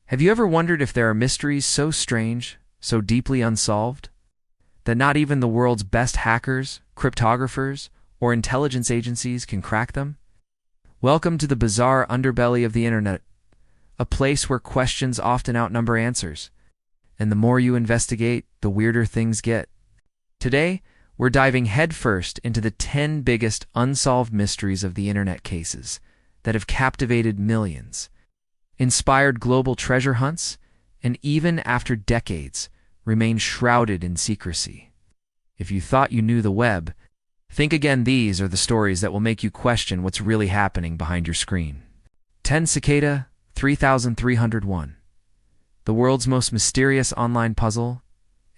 Have you ever wondered if there are mysteries so strange, so deeply unsolved, that not even the world's best hackers, cryptographers, or intelligence agencies can crack them? Welcome to the bizarre underbelly of the internet, a place where questions often outnumber answers, and the more you investigate, the weirder things get. Today, we're diving headfirst into the 10 biggest unsolved mysteries of the internet cases that have captivated millions, inspired global treasure hunts, and even after decades, remain shrouded in secrecy. If you thought you knew the web, think again. These are the stories that will make you question what's really happening behind your screen. 10 Cicada 3301. The world's most mysterious online puzzle.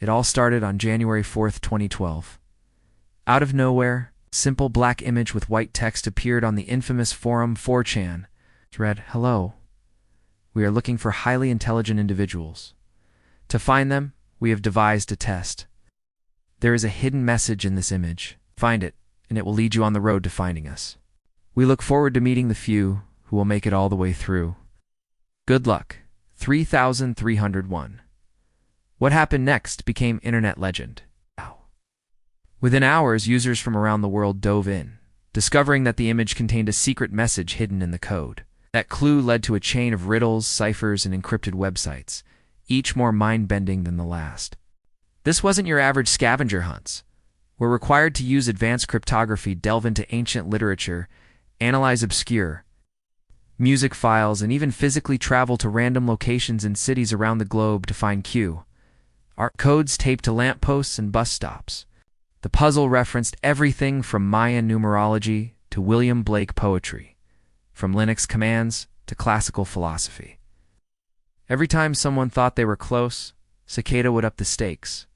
It all started on January 4th, 2012. Out of nowhere, a simple black image with white text appeared on the infamous forum 4chan. It read, "Hello. We are looking for highly intelligent individuals. To find them, we have devised a test. There is a hidden message in this image. Find it, and it will lead you on the road to finding us. We look forward to meeting the few who will make it all the way through. Good luck." 3301. What happened next became internet legend. Within hours, users from around the world dove in, discovering that the image contained a secret message hidden in the code. That clue led to a chain of riddles, ciphers, and encrypted websites, each more mind-bending than the last. This wasn't your average scavenger hunts. We're required to use advanced cryptography, delve into ancient literature, analyze obscure music files, and even physically travel to random locations in cities around the globe to find QR codes taped to lampposts and bus stops. The puzzle referenced everything from Mayan numerology to William Blake poetry, from Linux commands to classical philosophy. Every time someone thought they were close, Cicada would up the stakes.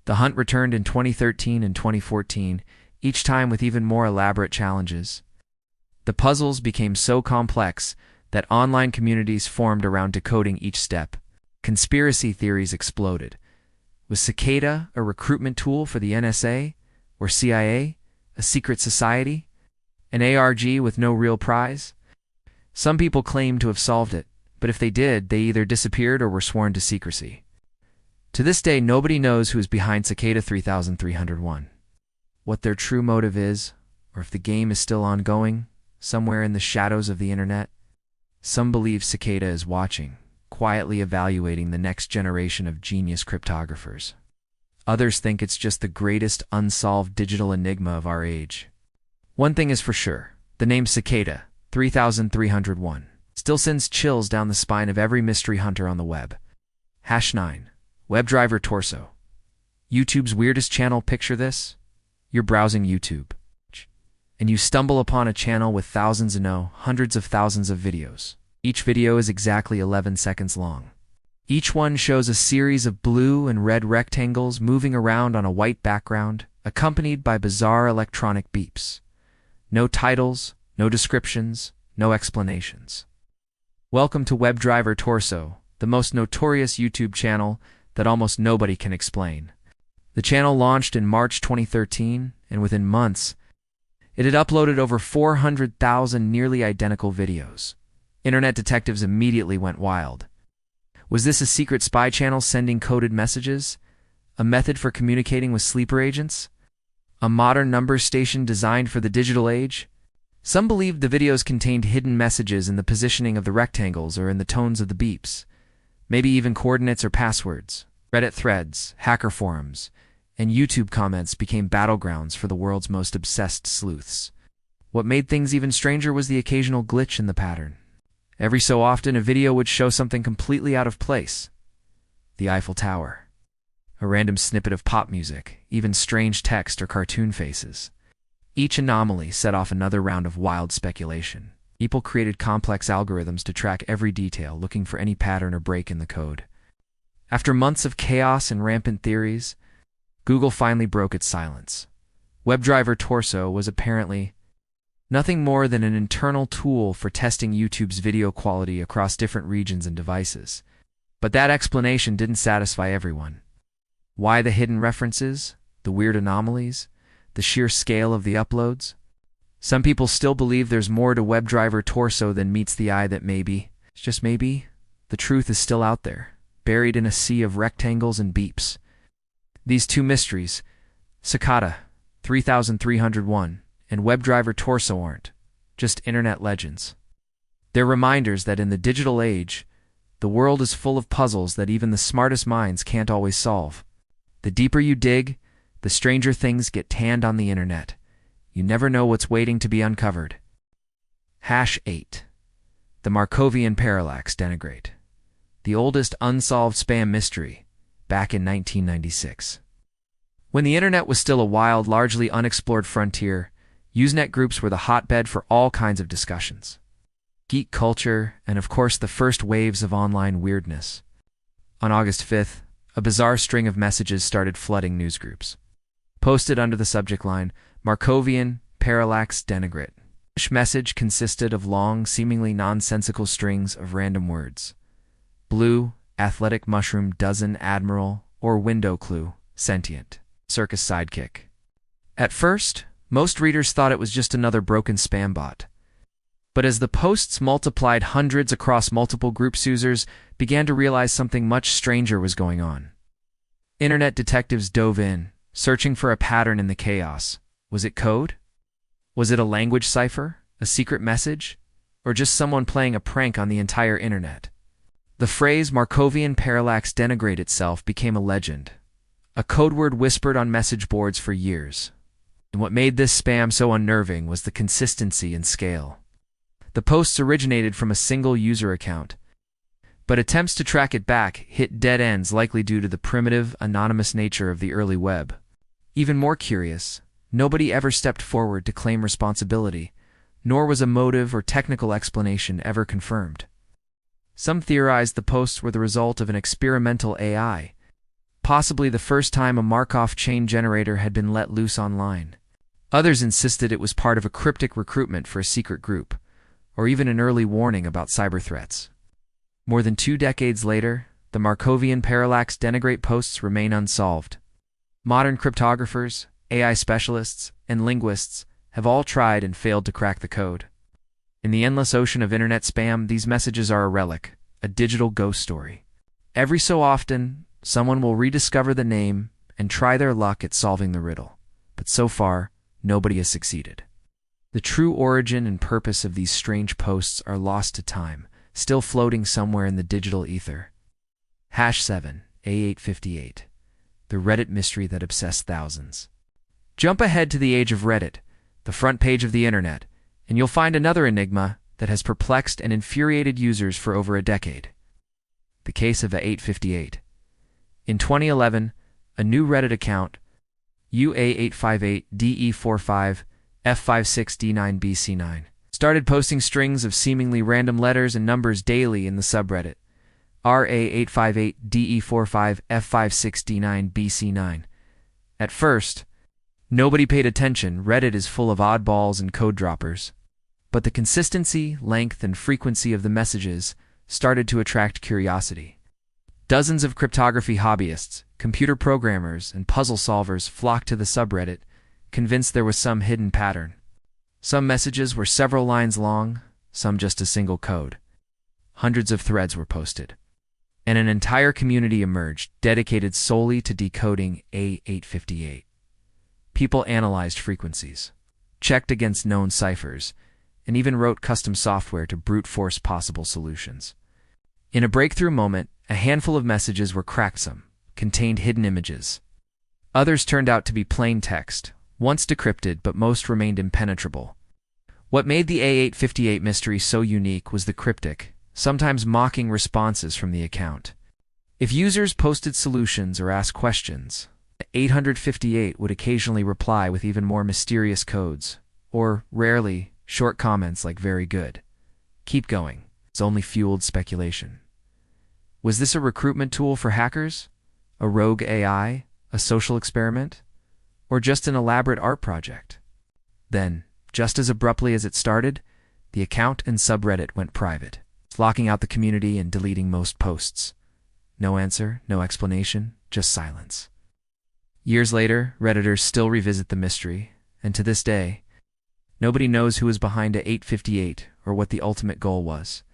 The hunt returned in 2013 and 2014, each time with even more elaborate challenges. The puzzles became so complex that online communities formed around decoding each step. Conspiracy theories exploded. Was Cicada a recruitment tool for the NSA or CIA, a secret society, an ARG with no real prize? Some people claim to have solved it, but if they did, they either disappeared or were sworn to secrecy. To this day, nobody knows who is behind Cicada 3301. What their true motive is, or if the game is still ongoing, somewhere in the shadows of the internet. Some believe Cicada is watching, quietly evaluating the next generation of genius cryptographers. Others think it's just the greatest unsolved digital enigma of our age. One thing is for sure, the name Cicada 3301 still sends chills down the spine of every mystery hunter on the web. #9. WebDriver Torso. YouTube's weirdest channel. Picture this. You're browsing YouTube, and you stumble upon a channel with hundreds of thousands of videos. Each video is exactly 11 seconds long. Each one shows a series of blue and red rectangles moving around on a white background, accompanied by bizarre electronic beeps. No titles, no descriptions, no explanations. Welcome to WebDriver Torso, the most notorious YouTube channel that almost nobody can explain. The channel launched in March 2013, and within months, it had uploaded over 400,000 nearly identical videos. Internet detectives immediately went wild. Was this a secret spy channel sending coded messages? A method for communicating with sleeper agents? A modern number station designed for the digital age? Some believed the videos contained hidden messages in the positioning of the rectangles or in the tones of the beeps, maybe even coordinates or passwords. Reddit threads, hacker forums, and YouTube comments became battlegrounds for the world's most obsessed sleuths. What made things even stranger was the occasional glitch in the pattern. Every so often, a video would show something completely out of place. The Eiffel Tower. A random snippet of pop music, even strange text or cartoon faces. Each anomaly set off another round of wild speculation. People created complex algorithms to track every detail, looking for any pattern or break in the code. After months of chaos and rampant theories, Google finally broke its silence. WebDriver Torso was apparently nothing more than an internal tool for testing YouTube's video quality across different regions and devices. But that explanation didn't satisfy everyone. Why the hidden references, the weird anomalies, the sheer scale of the uploads? Some people still believe there's more to WebDriver Torso than meets the eye, that maybe, just maybe, the truth is still out there, buried in a sea of rectangles and beeps. These two mysteries, Cicada 3301 and WebDriver Torso, aren't just internet legends. They're reminders that in the digital age, the world is full of puzzles that even the smartest minds can't always solve. The deeper you dig, the stranger things get tanned on the internet. You never know what's waiting to be uncovered. #8. The Markovian Parallax Denigrate. The oldest unsolved spam mystery, back in 1996. When the internet was still a wild, largely unexplored frontier, Usenet groups were the hotbed for all kinds of discussions. Geek culture, and of course the first waves of online weirdness. On August 5th, a bizarre string of messages started flooding newsgroups. Posted under the subject line, Markovian Parallax Denigrate. Each message consisted of long, seemingly nonsensical strings of random words. Blue, athletic mushroom, dozen, admiral, or window clue, sentient, circus sidekick. At first, most readers thought it was just another broken spam bot. But as the posts multiplied hundreds across multiple groups, users began to realize something much stranger was going on. Internet detectives dove in, searching for a pattern in the chaos. Was it code? Was it a language cipher, a secret message, or just someone playing a prank on the entire internet? The phrase Markovian Parallax Denigrate itself became a legend, a code word whispered on message boards for years. And what made this spam so unnerving was the consistency and scale. The posts originated from a single user account, but attempts to track it back hit dead ends, likely due to the primitive, anonymous nature of the early web. Even more curious, nobody ever stepped forward to claim responsibility, nor was a motive or technical explanation ever confirmed. Some theorized the posts were the result of an experimental AI, possibly the first time a Markov chain generator had been let loose online. Others insisted it was part of a cryptic recruitment for a secret group, or even an early warning about cyber threats. More than 2 decades later, the Markovian Parallax Denigrate posts remain unsolved. Modern cryptographers, AI specialists, and linguists have all tried and failed to crack the code. In the endless ocean of internet spam, these messages are a relic, a digital ghost story. Every so often, someone will rediscover the name and try their luck at solving the riddle. But so far, nobody has succeeded. The true origin and purpose of these strange posts are lost to time, still floating somewhere in the digital ether. #7, A858. The Reddit mystery that obsessed thousands. Jump ahead to the age of Reddit, the front page of the internet, and you'll find another enigma that has perplexed and infuriated users for over a decade. The case of A858. In 2011, a new Reddit account, UA858DE45F56D9BC9, started posting strings of seemingly random letters and numbers daily in the subreddit, RA858DE45F56D9BC9. At first, nobody paid attention. Reddit is full of oddballs and code droppers. But the consistency, length, and frequency of the messages started to attract curiosity. Dozens of cryptography hobbyists, computer programmers, and puzzle solvers flocked to the subreddit, convinced there was some hidden pattern. Some messages were several lines long, some just a single code. Hundreds of threads were posted, and an entire community emerged dedicated solely to decoding A858. People analyzed frequencies, checked against known ciphers, and even wrote custom software to brute force possible solutions. In a breakthrough moment, a handful of messages were cracked. Some contained hidden images. Others turned out to be plain text, once decrypted, but most remained impenetrable. What made the A858 mystery so unique was the cryptic, sometimes mocking responses from the account. If users posted solutions or asked questions, 858 would occasionally reply with even more mysterious codes, or, rarely, short comments like "very good." Keep going. It's only fueled speculation. Was this a recruitment tool for hackers? A rogue AI? A social experiment? Or just an elaborate art project? Then, just as abruptly as it started, the account and subreddit went private, locking out the community and deleting most posts. No answer, no explanation, just silence. Years later, Redditors still revisit the mystery, and to this day, nobody knows who was behind A858 or what the ultimate goal was.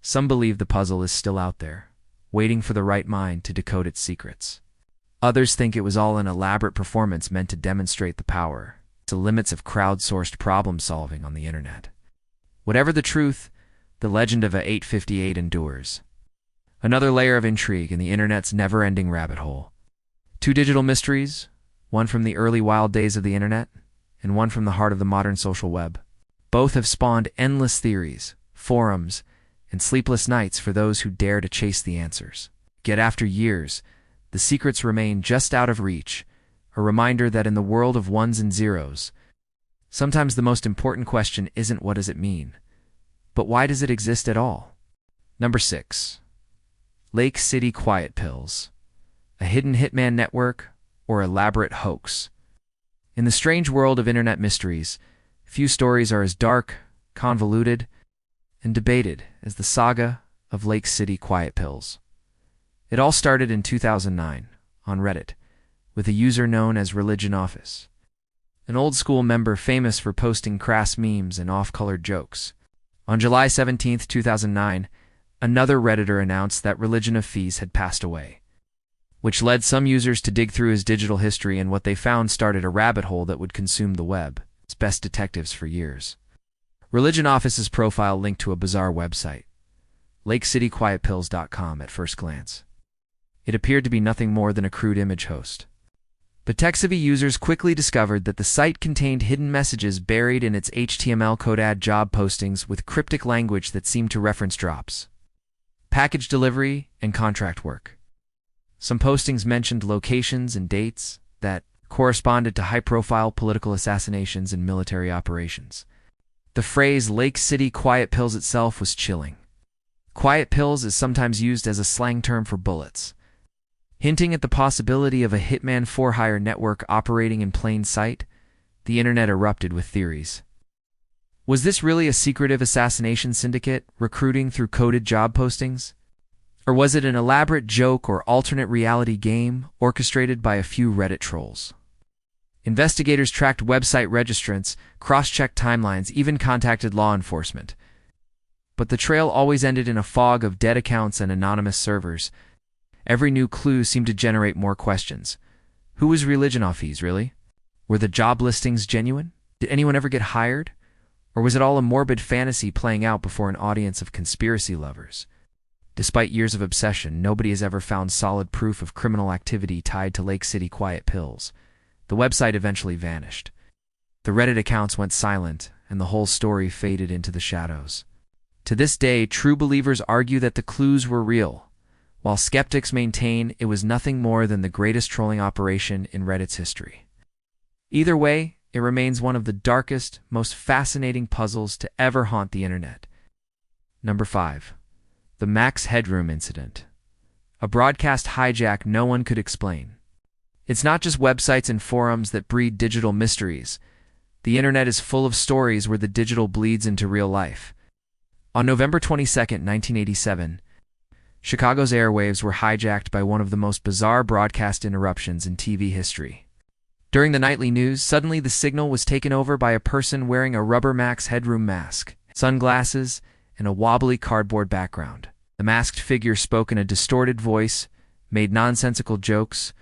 Some believe the puzzle is still out there, waiting for the right mind to decode its secrets. Others think it was all an elaborate performance meant to demonstrate the power, the limits of crowdsourced problem-solving on the internet. Whatever the truth, the legend of A858 endures. Another layer of intrigue in the internet's never-ending rabbit hole. Two digital mysteries, one from the early wild days of the internet, and one from the heart of the modern social web. Both have spawned endless theories, forums, and sleepless nights for those who dare to chase the answers. Yet after years, the secrets remain just out of reach, a reminder that in the world of ones and zeros, sometimes the most important question isn't what does it mean, but why does it exist at all? Number 6. Lake City Quiet Pills. A hidden hitman network or elaborate hoax. In the strange world of internet mysteries, few stories are as dark, convoluted, and debated as the saga of Lake City Quiet Pills. It all started in 2009 on Reddit with a user known as Religion Office, an old-school member famous for posting crass memes and off-colored jokes. On July 17, 2009, another Redditor announced that Religion of Fees had passed away, which led some users to dig through his digital history, and what they found started a rabbit hole that would consume the web, its best detectives for years. Religion Office's profile linked to a bizarre website, lakecityquietpills.com at first glance. It appeared to be nothing more than a crude image host. But tech-savvy users quickly discovered that the site contained hidden messages buried in its HTML code, ad job postings with cryptic language that seemed to reference drops, package delivery, and contract work. Some postings mentioned locations and dates that corresponded to high-profile political assassinations and military operations. The phrase Lake City Quiet Pills itself was chilling. Quiet pills is sometimes used as a slang term for bullets, hinting at the possibility of a hitman for-hire network operating in plain sight. The internet erupted with theories. Was this really a secretive assassination syndicate recruiting through coded job postings? Or was it an elaborate joke or alternate reality game orchestrated by a few Reddit trolls? Investigators tracked website registrants, cross-checked timelines, even contacted law enforcement. But the trail always ended in a fog of dead accounts and anonymous servers. Every new clue seemed to generate more questions. Who was Religion Office, really? Were the job listings genuine? Did anyone ever get hired? Or was it all a morbid fantasy playing out before an audience of conspiracy lovers? Despite years of obsession, nobody has ever found solid proof of criminal activity tied to Lake City Quiet Pills. The website eventually vanished. The Reddit accounts went silent, and the whole story faded into the shadows. To this day, true believers argue that the clues were real, while skeptics maintain it was nothing more than the greatest trolling operation in Reddit's history. Either way, it remains one of the darkest, most fascinating puzzles to ever haunt the internet. Number 5. The Max Headroom Incident. A broadcast hijack no one could explain. It's not just websites and forums that breed digital mysteries. The internet is full of stories where the digital bleeds into real life. On November 22, 1987, Chicago's airwaves were hijacked by one of the most bizarre broadcast interruptions in TV history. During the nightly news, suddenly the signal was taken over by a person wearing a rubber Max Headroom mask, sunglasses, and a wobbly cardboard background. The masked figure spoke in a distorted voice, made nonsensical jokes,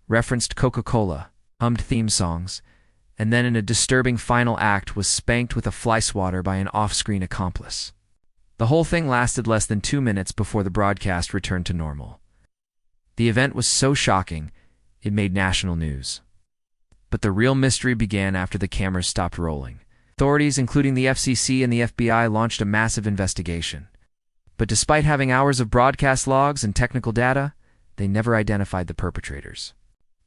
referenced Coca-Cola, hummed theme songs, and then in a disturbing final act was spanked with a fly swatter by an off-screen accomplice. The whole thing lasted less than 2 minutes before the broadcast returned to normal. The event was so shocking, it made national news. But the real mystery began after the cameras stopped rolling. Authorities, including the FCC and the FBI, launched a massive investigation. But despite having hours of broadcast logs and technical data, they never identified the perpetrators.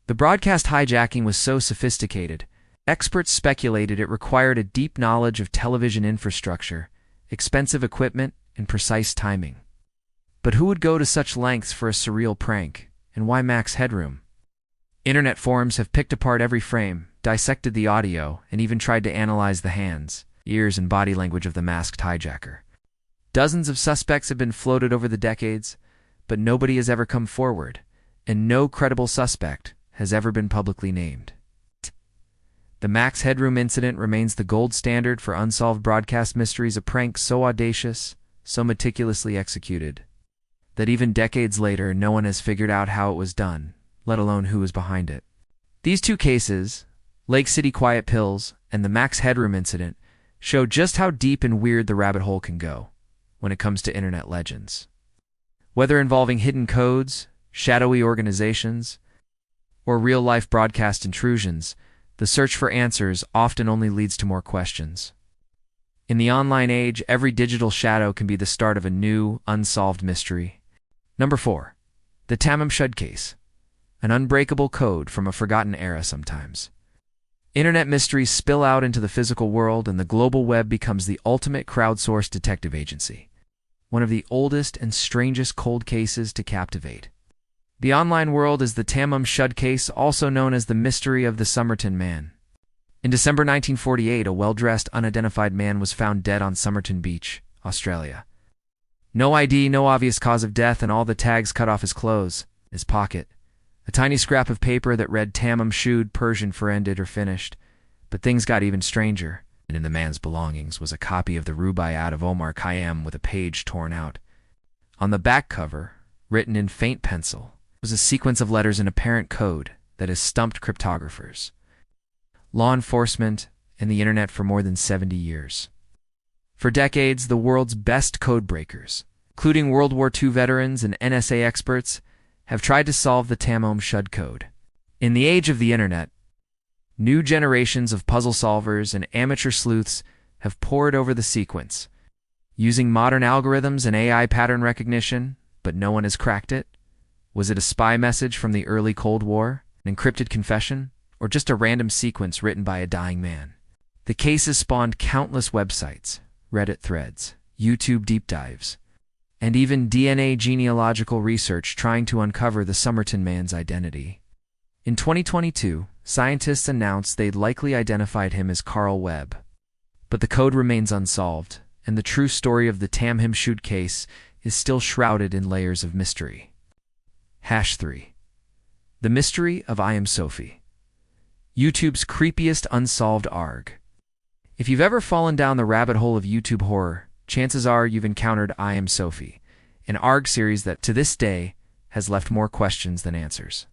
The broadcast hijacking was so sophisticated, experts speculated it required a deep knowledge of television infrastructure, expensive equipment, and precise timing. But who would go to such lengths for a surreal prank, and why Max Headroom? Internet forums have picked apart every frame, dissected the audio, and even tried to analyze the hands, ears, and body language of the masked hijacker. Dozens of suspects have been floated over the decades, but nobody has ever come forward, and no credible suspect has ever been publicly named. The Max Headroom incident remains the gold standard for unsolved broadcast mysteries, a prank so audacious, so meticulously executed that even decades later no one has figured out how it was done, let alone who was behind it. These two cases, Lake City Quiet Pills and the Max Headroom incident, show just how deep and weird the rabbit hole can go when it comes to internet legends. Whether involving hidden codes, shadowy organizations, or real-life broadcast intrusions, the search for answers often only leads to more questions. In the online age, every digital shadow can be the start of a new, unsolved mystery. Number 4. The Tamam Shud Case. An unbreakable code from a forgotten era sometimes. Internet mysteries spill out into the physical world, and the global web becomes the ultimate crowdsourced detective agency. One of the oldest and strangest cold cases to captivate. The online world is the Tamam Shud Case, also known as the Mystery of the Somerton Man. In December 1948, a well-dressed, unidentified man was found dead on Somerton Beach, Australia. No ID, no obvious cause of death, and all the tags cut off his clothes, his pocket. A tiny scrap of paper that read Tamam Shud, Persian for ended or finished. But things got even stranger, and in the man's belongings was a copy of the Rubaiyat of Omar Khayyam with a page torn out. On the back cover, written in faint pencil, was a sequence of letters in apparent code that has stumped cryptographers, law enforcement, and the internet for more than 70 years. For decades, the world's best code breakers, including World War II veterans and NSA experts, have tried to solve the Tamam Shud code. In the age of the internet, new generations of puzzle solvers and amateur sleuths have poured over the sequence, using modern algorithms and AI pattern recognition, but no one has cracked it. Was it a spy message from the early Cold War, an encrypted confession, or just a random sequence written by a dying man? The case has spawned countless websites, Reddit threads, YouTube deep dives, and even DNA genealogical research trying to uncover the Somerton man's identity. In 2022, scientists announced they'd likely identified him as Carl Webb. But the code remains unsolved, and the true story of the Tamam Shud case is still shrouded in layers of mystery. #3. The Mystery of I Am Sophie. YouTube's creepiest unsolved ARG. If you've ever fallen down the rabbit hole of YouTube horror, chances are you've encountered I Am Sophie, an ARG series that, to this day, has left more questions than answers.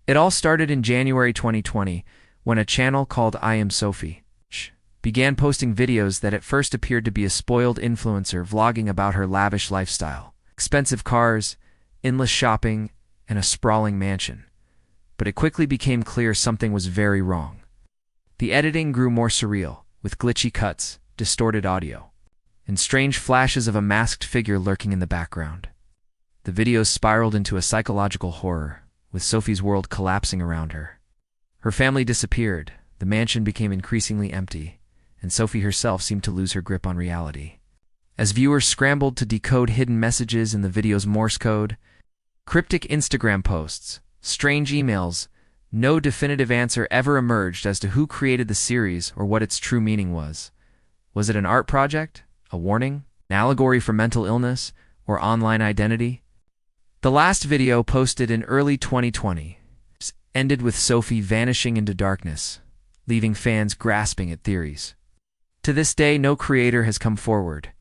It all started in January 2020, when a channel called I Am Sophie began posting videos that at first appeared to be a spoiled influencer vlogging about her lavish lifestyle, expensive cars, endless shopping, and a sprawling mansion. But it quickly became clear something was very wrong. The editing grew more surreal, with glitchy cuts, distorted audio, and strange flashes of a masked figure lurking in the background. The videos spiraled into a psychological horror, with Sophie's world collapsing around her. Her family disappeared, the mansion became increasingly empty, and Sophie herself seemed to lose her grip on reality. As viewers scrambled to decode hidden messages in the video's Morse code, cryptic Instagram posts, strange emails, no definitive answer ever emerged as to who created the series or what its true meaning was. Was it an art project, a warning, an allegory for mental illness, or online identity? The last video, posted in early 2020, ended with Sophie vanishing into darkness, leaving fans grasping at theories. To this day, no creator has come forward,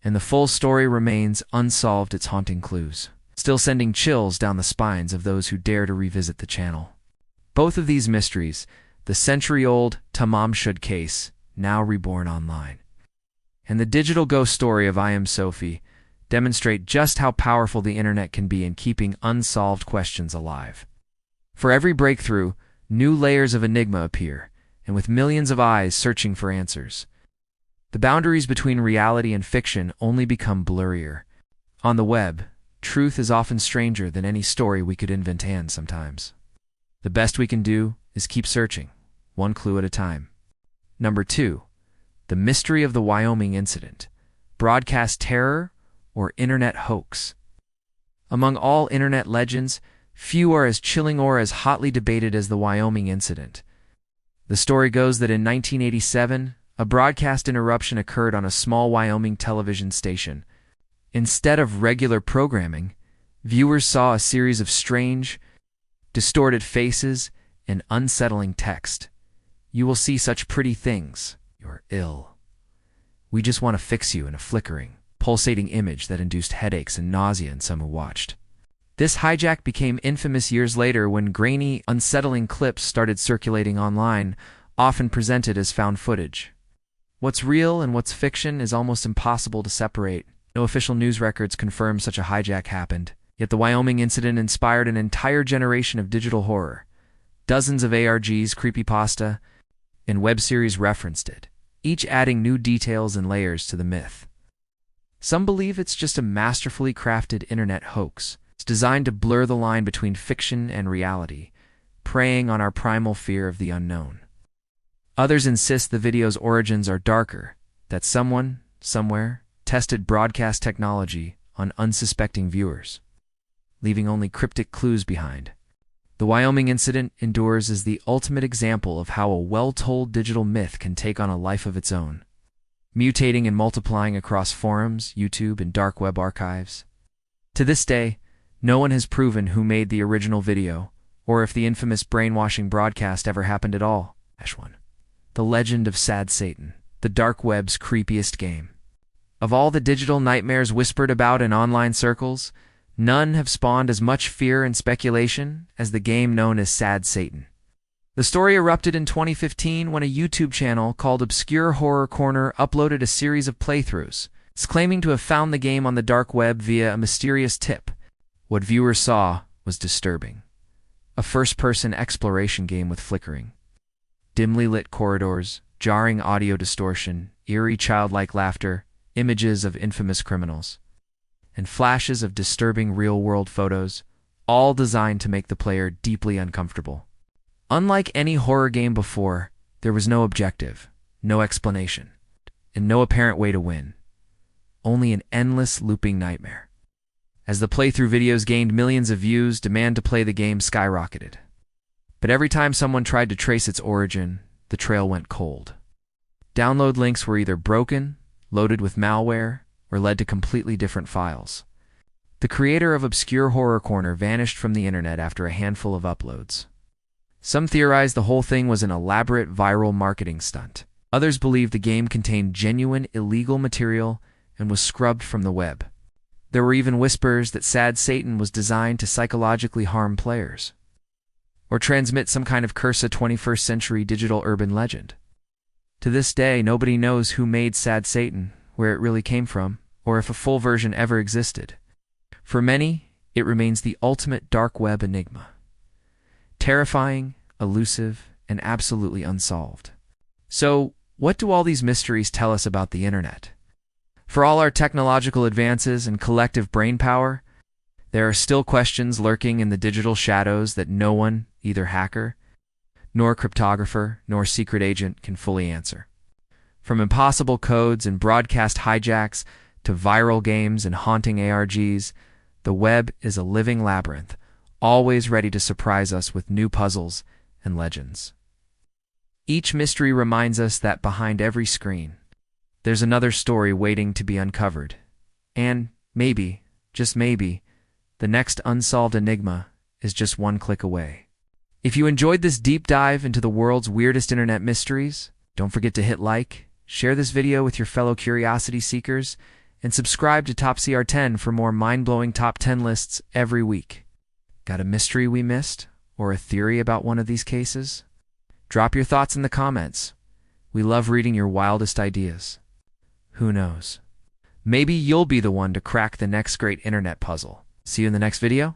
and the full story remains unsolved, its haunting clues still sending chills down the spines of those who dare to revisit the channel. Both of these mysteries, the century-old Tamam Shud case, now reborn online, and the digital ghost story of I Am Sophie, demonstrate just how powerful the internet can be in keeping unsolved questions alive. For every breakthrough, new layers of enigma appear, and with millions of eyes searching for answers, the boundaries between reality and fiction only become blurrier. On the web, truth is often stranger than any story we could invent sometimes. The best we can do is keep searching, one clue at a time. Number 2. The Mystery of the Wyoming Incident. Broadcast terror or internet hoax? Among all internet legends, few are as chilling or as hotly debated as the Wyoming incident. The story goes that in 1987, a broadcast interruption occurred on a small Wyoming television station. Instead of regular programming, viewers saw a series of strange, distorted faces and unsettling text. "You will see such pretty things. You're ill. We just want to fix you," in a flickering, pulsating image that induced headaches and nausea in some who watched. This hijack became infamous years later when grainy, unsettling clips started circulating online, often presented as found footage. What's real and what's fiction is almost impossible to separate. No official news records confirm such a hijack happened, yet the Wyoming incident inspired an entire generation of digital horror. Dozens of ARGs, creepypasta, and web series referenced it, each adding new details and layers to the myth. Some believe it's just a masterfully crafted internet hoax. It's designed to blur the line between fiction and reality, preying on our primal fear of the unknown. Others insist the video's origins are darker, that someone, somewhere, tested broadcast technology on unsuspecting viewers, leaving only cryptic clues behind. The Wyoming incident endures as the ultimate example of how a well-told digital myth can take on a life of its own, mutating and multiplying across forums, YouTube, and dark web archives. To this day, no one has proven who made the original video, or if the infamous brainwashing broadcast ever happened at all. The legend of Sad Satan, the dark web's creepiest game. Of all the digital nightmares whispered about in online circles, none have spawned as much fear and speculation as the game known as Sad Satan. The story erupted in 2015 when a YouTube channel called Obscure Horror Corner uploaded a series of playthroughs, claiming to have found the game on the dark web via a mysterious tip. What viewers saw was disturbing. A first-person exploration game with flickering, dimly lit corridors, jarring audio distortion, eerie childlike laughter, images of infamous criminals, and flashes of disturbing real-world photos, all designed to make the player deeply uncomfortable. Unlike any horror game before, there was no objective, no explanation, and no apparent way to win. Only an endless looping nightmare. As the playthrough videos gained millions of views, demand to play the game skyrocketed. But every time someone tried to trace its origin, the trail went cold. Download links were either broken, loaded with malware, or led to completely different files. The creator of Obscure Horror Corner vanished from the internet after a handful of uploads. Some theorized the whole thing was an elaborate viral marketing stunt. Others believed the game contained genuine illegal material and was scrubbed from the web. There were even whispers that Sad Satan was designed to psychologically harm players, or transmit some kind of cursed 21st century digital urban legend. To this day, nobody knows who made Sad Satan, where it really came from, or if a full version ever existed. For many, it remains the ultimate dark web enigma. Terrifying, elusive, and absolutely unsolved. So, what do all these mysteries tell us about the internet? For all our technological advances and collective brainpower, there are still questions lurking in the digital shadows that no one, either hacker, nor cryptographer, nor secret agent, can fully answer. From impossible codes and broadcast hijacks to viral games and haunting ARGs, the web is a living labyrinth, always ready to surprise us with new puzzles and legends. Each mystery reminds us that behind every screen, there's another story waiting to be uncovered. And maybe, just maybe, the next unsolved enigma is just one click away. If you enjoyed this deep dive into the world's weirdest internet mysteries, don't forget to hit like, share this video with your fellow curiosity seekers, and subscribe to Top CR10 for more mind-blowing top 10 lists every week. Got a mystery we missed, or a theory about one of these cases? Drop your thoughts in the comments. We love reading your wildest ideas. Who knows? Maybe you'll be the one to crack the next great internet puzzle. See you in the next video.